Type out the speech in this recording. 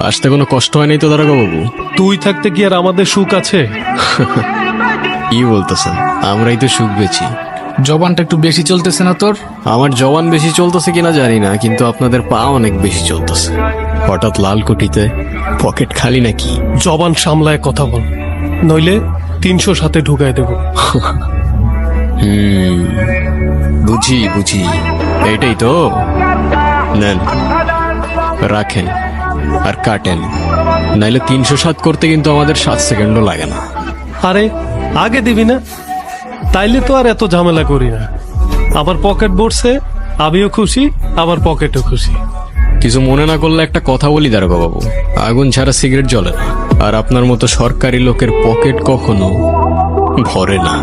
আসতে কোনো কষ্ট হয় নাই তো দারোগা বাবু? তুই থাকতে কি আর আমাদের সুখ আছে? কি বলতেছেন? আমরাই তো সুখ বেছি। জবানটা একটু বেশি চলতেছে না তোর? আমার জওয়ান বেশি চলতেছে কিনা জানি না, কিন্তু আপনাদের পা অনেক বেশি চলতেছে। হঠাৎ লাল কোটিতে পকেট খালি নাকি? জবান সামলায় কথা বল, নইলে 300 সাথে ঢুকাই দেব। বুঝি বুঝি, এইটাই তো। নেন, রাখেন আর কাটেন, নাইলে 307 করতে কিন্তু আমাদের 7 সেকেন্ডও লাগে না। আরে আগে দিবি না? তাইলে তো আর এত ঝামেলা করি না। আমার পকেট ভরছে, আমিও খুশি, আমার পকেটও খুশি। কিছু মনে না করলে একটা কথা বলি দারোগা বাবু, আগুন ছাড়া সিগারেট জ্বলে না, আর আপনার মতো সরকারি লোকের পকেট কখনো ভরে না।